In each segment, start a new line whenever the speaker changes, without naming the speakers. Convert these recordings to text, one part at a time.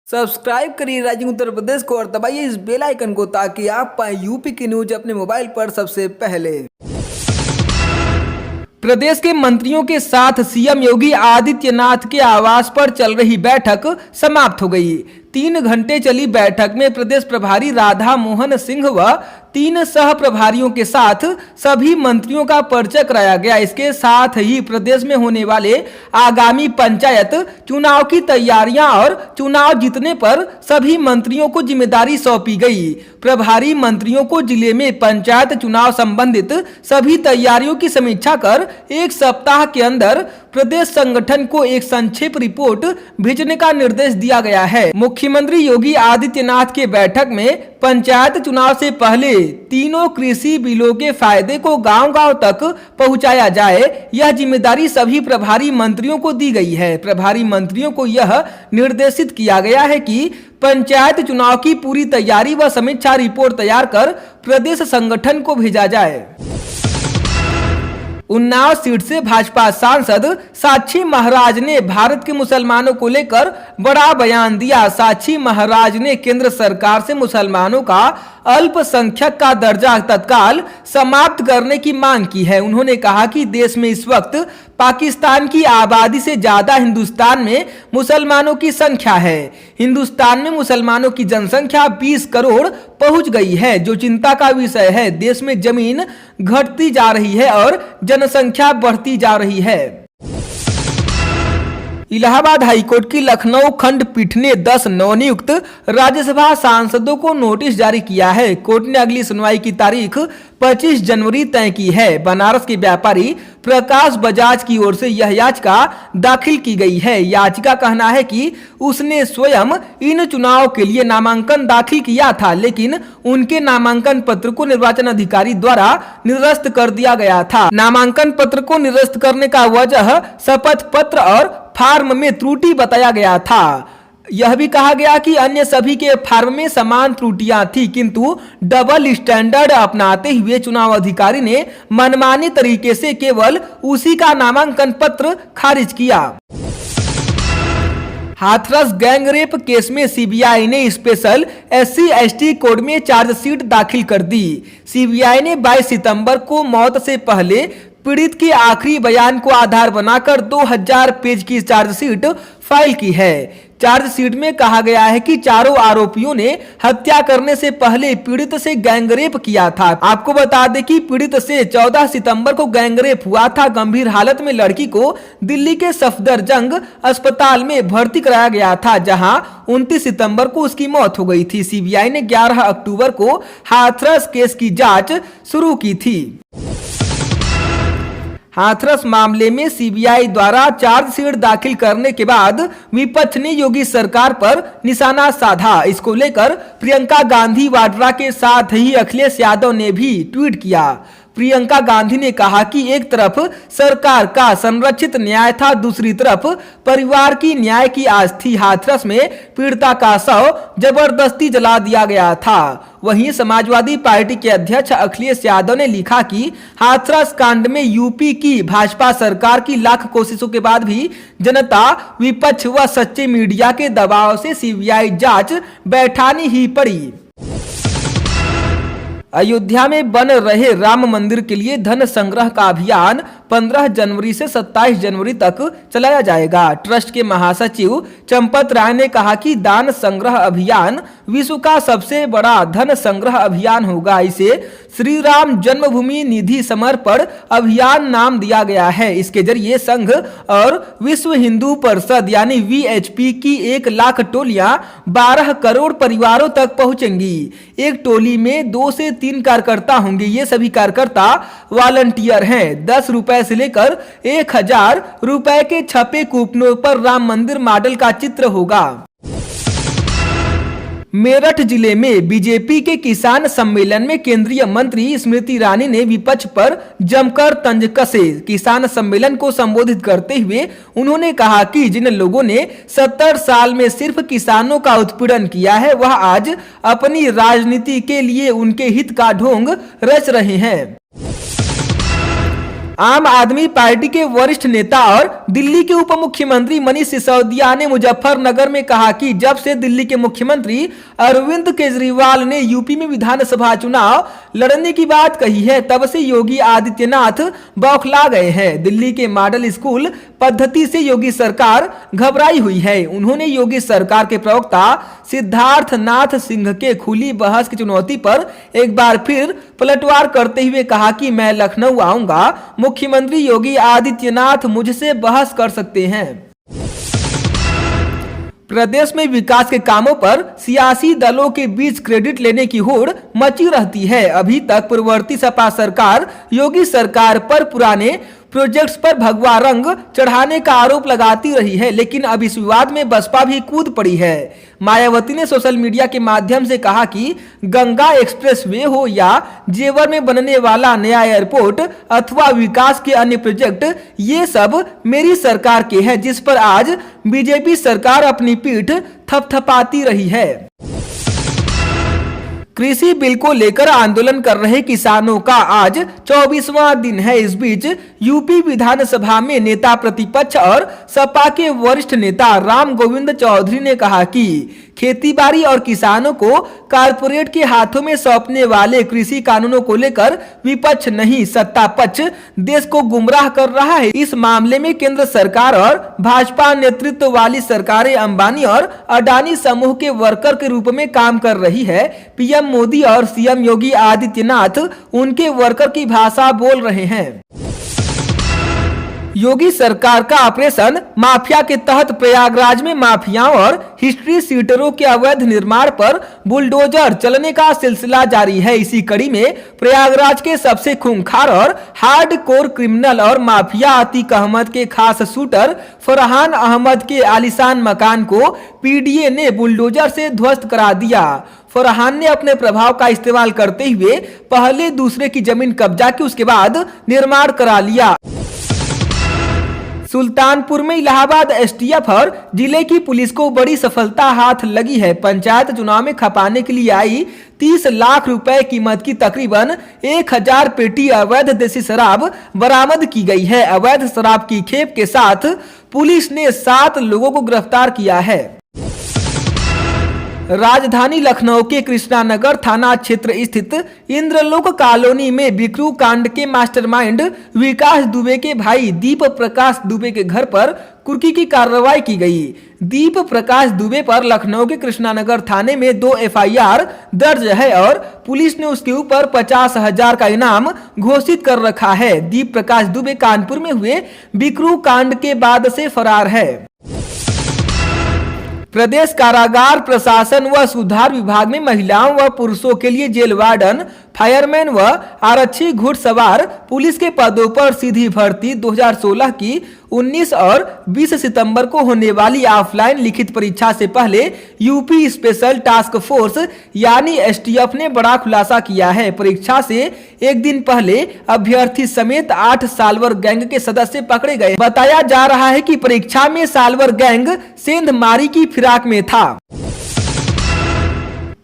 Subscribe करिए rising Uttar Pradesh को और दबाइए इस बेल आइकन को ताकि आप पाएं यूपी की न्यूज अपने मोबाइल पर सबसे पहले। प्रदेश के मंत्रियों के साथ सीएम योगी आदित्यनाथ के आवास पर चल रही बैठक समाप्त हो गई। 3 घंटे चली बैठक में प्रदेश प्रभारी राधा मोहन सिंह व 3 सह प्रभारियों के साथ सभी मंत्रियों का परिचय कराया गया। इसके साथ ही प्रदेश में होने वाले आगामी पंचायत चुनाव की तैयारियां और चुनाव जीतने पर सभी मंत्रियों को जिम्मेदारी सौंपी गई। प्रभारी मंत्रियों को जिले में पंचायत चुनाव संबंधित सभी तैयारियों की समीक्षा कर 1 सप्ताह के अंदर प्रदेश संगठन को एक संक्षेप रिपोर्ट भेजने का निर्देश दिया गया है। मुख्यमंत्री योगी आदित्यनाथ के बैठक में पंचायत चुनाव से पहले तीनों कृषि बिलों के फायदे को गांव-गांव तक पहुंचाया जाए, यह जिम्मेदारी सभी प्रभारी मंत्रियों को दी गई है। प्रभारी मंत्रियों को यह निर्देशित किया गया है कि पंचायत चुनाव की पूरी तैयारी व समीक्षा रिपोर्ट तैयार कर प्रदेश संगठन को भेजा जाए। उन्नाव सीट से भाजपा सांसद साक्षी महाराज ने भारत के मुसलमानों को लेकर बड़ा बयान दिया। साक्षी महाराज ने केंद्र सरकार से मुसलमानों का अल्पसंख्यक का दर्जा तत्काल समाप्त करने की मांग की है। उन्होंने कहा कि देश में इस वक्त पाकिस्तान की आबादी से ज्यादा हिंदुस्तान में मुसलमानों की संख्या है। हिंदुस्तान में मुसलमानों की जनसंख्या 20 करोड़ पहुंच गई है, जो चिंता का विषय है। देश में जमीन घटती जा रही है और जनसंख्या बढ़ती जा रही है। इलाहाबाद हाईकोर्ट की लखनऊ खंडपीठ ने 10 नवनियुक्त राज्यसभा सांसदों को नोटिस जारी किया है। कोर्ट ने अगली सुनवाई की तारीख 25 जनवरी तय की है। बनारस के व्यापारी प्रकाश बजाज की ओर से यह याचिका दाखिल की गई है। याचिका कहना है कि उसने स्वयं इन चुनाव के लिए नामांकन दाखिल किया था, लेकिन उनके नामांकन पत्र को निर्वाचन अधिकारी द्वारा निरस्त कर दिया गया था। नामांकन पत्र को निरस्त करने का वजह शपथ पत्र और फार्म में त्रुटि बताया गया था। यह भी कहा गया कि अन्य सभी के फार्म में समान त्रुटियां थी, किंतु डबल स्टैंडर्ड अपनाते हुए चुनाव अधिकारी ने मनमानी तरीके से केवल उसी का नामांकन पत्र खारिज किया। हाथरस गैंगरेप केस में सीबीआई ने स्पेशल SC/ST कोड में चार्जशीट दाखिल कर दी। सीबीआई ने 22 सितंबर को मौत से पहले पीड़ित के आखिरी बयान को आधार बनाकर 2000 पेज की चार्जशीट फाइल की है। चार्जशीट में कहा गया है कि चारों आरोपियों ने हत्या करने से पहले पीड़ित से गैंगरेप किया था। आपको बता दें कि पीड़ित से 14 सितंबर को गैंगरेप हुआ था। गंभीर हालत में लड़की को दिल्ली के सफदरजंग अस्पताल में भर्ती कराया गया था, जहां 29 सितंबर को उसकी मौत हो गई थी। सीबीआई ने 11 अक्टूबर को हाथरस केस की जांच शुरू की थी। हाथरस मामले में सीबीआई द्वारा चार्जशीट दाखिल करने के बाद विपक्ष ने योगी सरकार पर निशाना साधा। इसको लेकर प्रियंका गांधी वाड्रा के साथ ही अखिलेश यादव ने भी ट्वीट किया। प्रियंका गांधी ने कहा कि एक तरफ सरकार का संरक्षित न्याय था, दूसरी तरफ परिवार की न्याय की आस थी। हाथरस में पीड़िता का शव जबरदस्ती जला दिया गया था। वहीं समाजवादी पार्टी के अध्यक्ष अखिलेश यादव ने लिखा कि हाथरस कांड में यूपी की भाजपा सरकार की लाख कोशिशों के बाद भी जनता, विपक्ष व सच्चे मीडिया के दबाव से सीबीआई जांच बैठानी ही पड़ी। अयोध्या में बन रहे राम मंदिर के लिए धन संग्रह का अभियान 15 जनवरी से 27 जनवरी तक चलाया जाएगा। ट्रस्ट के महासचिव चंपत राय ने कहा कि दान संग्रह अभियान विश्व का सबसे बड़ा धन संग्रह अभियान होगा। इसे श्री राम जन्मभूमि निधि समर्पण अभियान नाम दिया गया है। इसके जरिए संघ और विश्व हिंदू परिषद यानी VHP की 1 लाख टोलियां 12 करोड़ परिवारों तक पहुंचेंगी। एक टोली में 2 से 3 कार्यकर्ता होंगे। ये सभी कार्यकर्ता वॉलंटियर हैं। 10 रुपए से लेकर 1000 रुपए के छपे कूपनों पर राम मंदिर मॉडल का चित्र होगा। मेरठ जिले में बीजेपी के किसान सम्मेलन में केंद्रीय मंत्री स्मृति ईरानी ने विपक्ष पर जमकर तंज कसे। किसान सम्मेलन को संबोधित करते हुए उन्होंने कहा कि जिन लोगों ने 70 साल में सिर्फ किसानों का उत्पीड़न किया है, वह आज अपनी राजनीति के लिए उनके हित का ढोंग रच रहे हैं। आम आदमी पार्टी के वरिष्ठ नेता और दिल्ली के उप मुख्यमंत्री मनीष सिसोदिया ने मुजफ्फरनगर में कहा कि जब से दिल्ली के मुख्यमंत्री अरविंद केजरीवाल ने यूपी में विधानसभा चुनाव लड़ने की बात कही है, तब से योगी आदित्यनाथ बौखला गए हैं। दिल्ली के मॉडल स्कूल पद्धति से योगी सरकार घबराई हुई है। उन्होंने योगी सरकार के प्रवक्ता सिद्धार्थ नाथ सिंह के खुली बहस की चुनौती पर एक बार फिर पलटवार करते हुए कहा कि मैं लखनऊ आऊंगा, मुख्यमंत्री योगी आदित्यनाथ मुझसे बहस कर सकते हैं। प्रदेश में विकास के कामों पर सियासी दलों के बीच क्रेडिट लेने की होड़ मची रहती है। अभी तक पूर्ववर्ती सपा सरकार योगी सरकार पर पुराने प्रोजेक्ट्स पर भगवा रंग चढ़ाने का आरोप लगाती रही है, लेकिन अब इस विवाद में बसपा भी कूद पड़ी है। मायावती ने सोशल मीडिया के माध्यम से कहा कि गंगा एक्सप्रेसवे हो या जेवर में बनने वाला नया एयरपोर्ट अथवा विकास के अन्य प्रोजेक्ट, ये सब मेरी सरकार के हैं, जिस पर आज बीजेपी सरकार अपनी पीठ थपथपाती रही है। कृषि बिल को लेकर आंदोलन कर रहे किसानों का आज 24वां दिन है। इस बीच यूपी विधानसभा में नेता प्रतिपक्ष और सपा के वरिष्ठ नेता राम गोविंद चौधरी ने कहा कि खेतीबाड़ी और किसानों को कारपोरेट के हाथों में सौंपने वाले कृषि कानूनों को लेकर विपक्ष नहीं सत्ता पक्ष देश को गुमराह कर रहा है। इस मामले में केंद्र सरकार और भाजपा नेतृत्व वाली सरकारें अंबानी और अडानी समूह के वर्कर के रूप में काम कर रही है। पीएम मोदी और सीएम योगी आदित्यनाथ उनके वर्कर की भाषा बोल रहे हैं। योगी सरकार का ऑपरेशन माफिया के तहत प्रयागराज में माफियाओं और हिस्ट्री सीटरों के अवैध निर्माण पर बुलडोजर चलने का सिलसिला जारी है। इसी कड़ी में प्रयागराज के सबसे खूंखार और हार्डकोर क्रिमिनल और माफिया अतीक अहमद के खास शूटर फरहान अहमद के आलीशान मकान को पीडीए ने बुलडोजर से ध्वस्त करा दिया। फरहान ने अपने प्रभाव का इस्तेमाल करते हुए पहले दूसरे की जमीन कब्जा की, उसके बाद निर्माण करा लिया। सुल्तानपुर में इलाहाबाद एसटीएफ और जिले की पुलिस को बड़ी सफलता हाथ लगी है। पंचायत चुनाव में खपाने के लिए आई 30 लाख रुपए कीमत की तकरीबन 1000 पेटी अवैध देसी शराब बरामद की गई है। अवैध शराब की खेप के साथ पुलिस ने 7 लोगों को गिरफ्तार किया है। राजधानी लखनऊ के कृष्णानगर थाना क्षेत्र स्थित इंद्रलोक कॉलोनी में बिकरू कांड के मास्टरमाइंड विकास दुबे के भाई दीप प्रकाश दुबे के घर पर कुर्की की कार्रवाई की गई। दीप प्रकाश दुबे पर लखनऊ के कृष्णानगर थाने में 2 एफआईआर दर्ज है और पुलिस ने उसके ऊपर 50,000 का इनाम घोषित कर रखा है। दीप प्रकाश दुबे कानपुर में हुए बिकरू कांड के बाद से फरार है। प्रदेश कारागार प्रशासन व सुधार विभाग में महिलाओं व पुरुषों के लिए जेल वार्डन, फायरमैन व आरक्षी घुड़सवार पुलिस के पदों पर सीधी भर्ती 2016 की 19 और 20 सितंबर को होने वाली ऑफलाइन लिखित परीक्षा से पहले यूपी स्पेशल टास्क फोर्स यानी एसटीएफ ने बड़ा खुलासा किया है। परीक्षा से एक दिन पहले अभ्यर्थी समेत 8 साल्वर गैंग के सदस्य पकड़े गए। बताया जा रहा है कि परीक्षा में साल्वर गैंग सेंधमारी की फिराक में था।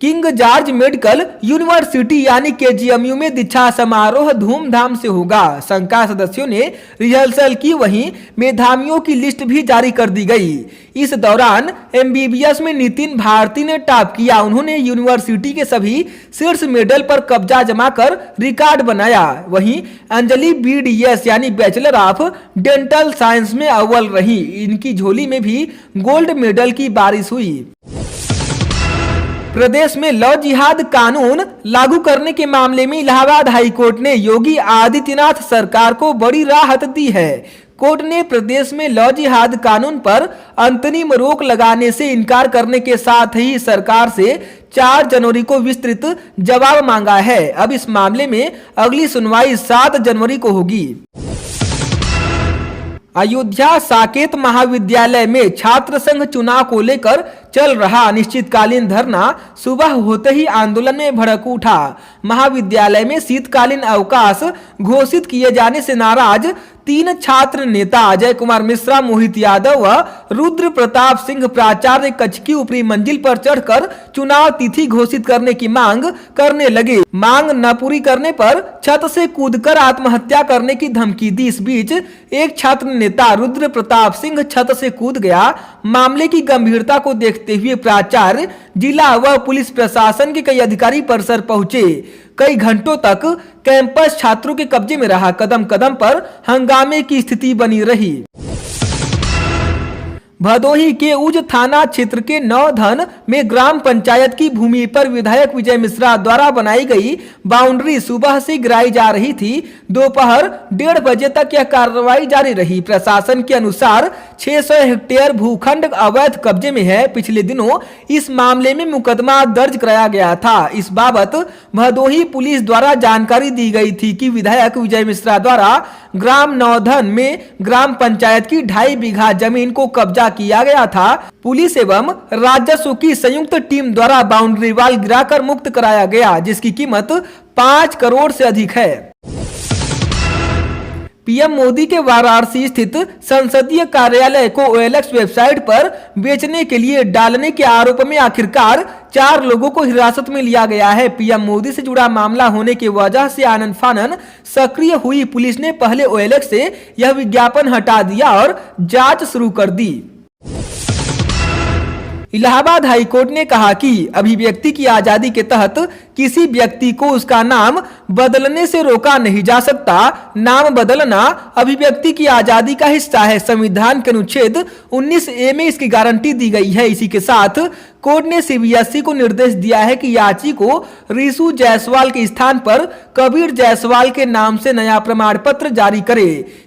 किंग जॉर्ज मेडिकल यूनिवर्सिटी यानी केजीएमयू में दीक्षा समारोह धूमधाम से होगा। संकाय सदस्यों ने रिहर्सल की, वहीं मेधावियों की लिस्ट भी जारी कर दी गई। इस दौरान एमबीबीएस में नितिन भारती ने टॉप किया। उन्होंने यूनिवर्सिटी के सभी शीर्ष मेडल पर कब्जा जमाकर रिकॉर्ड बनाया। वहीं अंजलि बीडीएस यानी बैचलर ऑफ डेंटल साइंस में अव्वल रही। इनकी झोली में भी गोल्ड मेडल की बारिश हुई। प्रदेश में लव जिहाद कानून लागू करने के मामले में इलाहाबाद हाई कोर्ट ने योगी आदित्यनाथ सरकार को बड़ी राहत दी है। कोर्ट ने प्रदेश में लव जिहाद कानून पर अंतरिम रोक लगाने से इनकार करने के साथ ही सरकार से 4 जनवरी को विस्तृत जवाब मांगा है। अब इस मामले में अगली सुनवाई 7 जनवरी को होगी। अयोध्या साकेत महाविद्यालय में छात्र संघ चुनाव को लेकर चल रहा अनिश्चितकालीन धरना सुबह होते ही आंदोलन में भड़क उठा। महाविद्यालय में शीतकालीन अवकाश घोषित किए जाने से नाराज तीन छात्र नेता अजय कुमार मिश्रा, मोहित यादव व रुद्र प्रताप सिंह प्राचार्य कक्ष की ऊपरी मंजिल पर चढ़कर चुनाव तिथि घोषित करने की मांग करने लगे। मांग न पूरी करने पर छत से कूदकर आत्महत्या करने की धमकी दी। इस बीच एक छात्र नेता रुद्र प्रताप सिंह छत से कूद गया। मामले की गंभीरता को देखते हुए प्राचार्य, जिला व पुलिस प्रशासन के कई अधिकारी परिसर पहुंचे। कई घंटों तक कैंपस छात्रों के कब्जे में रहा। कदम कदम पर हंगामे की स्थिति बनी रही। भदोही के उज थाना क्षेत्र के नौधन में ग्राम पंचायत की भूमि पर विधायक विजय मिश्रा द्वारा बनाई गई बाउंड्री सुबह से गिराई जा रही थी। दोपहर 1:30 बजे तक यह कार्रवाई जारी रही। प्रशासन के अनुसार 600 हेक्टेयर भूखंड अवैध कब्जे में है। पिछले दिनों इस मामले में मुकदमा दर्ज कराया गया था। इस बाबत भदोही पुलिस द्वारा जानकारी दी गई थी कि विधायक विजय मिश्रा द्वारा ग्राम नौधन में ग्राम पंचायत की 2.5 बीघा जमीन को कब्जा किया गया था। पुलिस एवं राजस्व की संयुक्त टीम द्वारा बाउंड्री वाल गिराकर मुक्त कराया गया, जिसकी कीमत 5 करोड़ से अधिक है। पीएम मोदी के वाराणसी स्थित संसदीय कार्यालय को OLX वेबसाइट पर बेचने के लिए डालने के आरोप में आखिरकार 4 लोगों को हिरासत में लिया गया है। पीएम मोदी से जुड़ा मामला होने की वजह से आनन फानन सक्रिय हुई पुलिस ने पहले OLX से यह विज्ञापन हटा दिया और जांच शुरू कर दी। इलाहाबाद हाईकोर्ट ने कहा कि अभिव्यक्ति की आजादी के तहत किसी व्यक्ति को उसका नाम बदलने से रोका नहीं जा सकता। नाम बदलना अभिव्यक्ति की आजादी का हिस्सा है। संविधान के अनुच्छेद 19A में इसकी गारंटी दी गई है। इसी के साथ कोर्ट ने CBSE को निर्देश दिया है कि याची को रिशु जायसवाल के स्थान पर कबीर जायसवाल के नाम से नया प्रमाण पत्र जारी करे,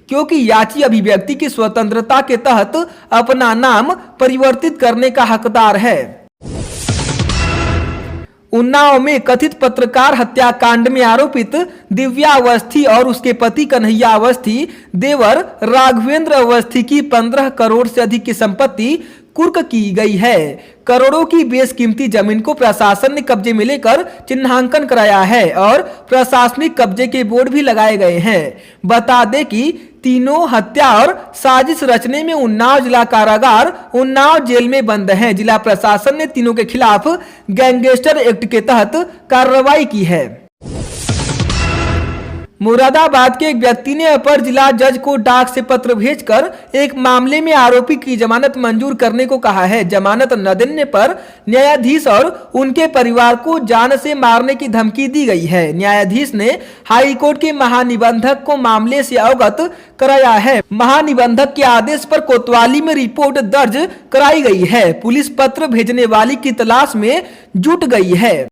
क्योंकि याची अभिव्यक्ति की स्वतंत्रता के तहत अपना नाम परिवर्तित करने का हकदार है। उन्नाव में कथित पत्रकार हत्याकांड में आरोपित दिव्या अवस्थी और उसके पति कन्हैया अवस्थी, देवर राघवेंद्र अवस्थी की 15 करोड़ से अधिक की संपत्ति कुर्क की गई है। करोड़ों की बेशकीमती जमीन को प्रशासन ने कब्जे में लेकर चिन्हांकन कराया है और प्रशासनिक कब्जे के बोर्ड भी लगाए गए हैं। बता दें कि तीनों हत्या और साजिश रचने में उन्नाव जिला कारागार उन्नाव जेल में बंद हैं। जिला प्रशासन ने तीनों के खिलाफ गैंगस्टर एक्ट के तहत कार्रवाई की है। मुरादाबाद के एक व्यक्ति ने अपर जिला जज को डाक से पत्र भेजकर एक मामले में आरोपी की जमानत मंजूर करने को कहा है। जमानत न देने पर न्यायाधीश और उनके परिवार को जान से मारने की धमकी दी गई है। न्यायाधीश ने हाईकोर्ट के महानिबंधक को मामले से अवगत कराया है। महानिबंधक के आदेश पर कोतवाली में रिपोर्ट दर्ज कराई गई है। पुलिस पत्र भेजने वाली की तलाश में जुट गई है।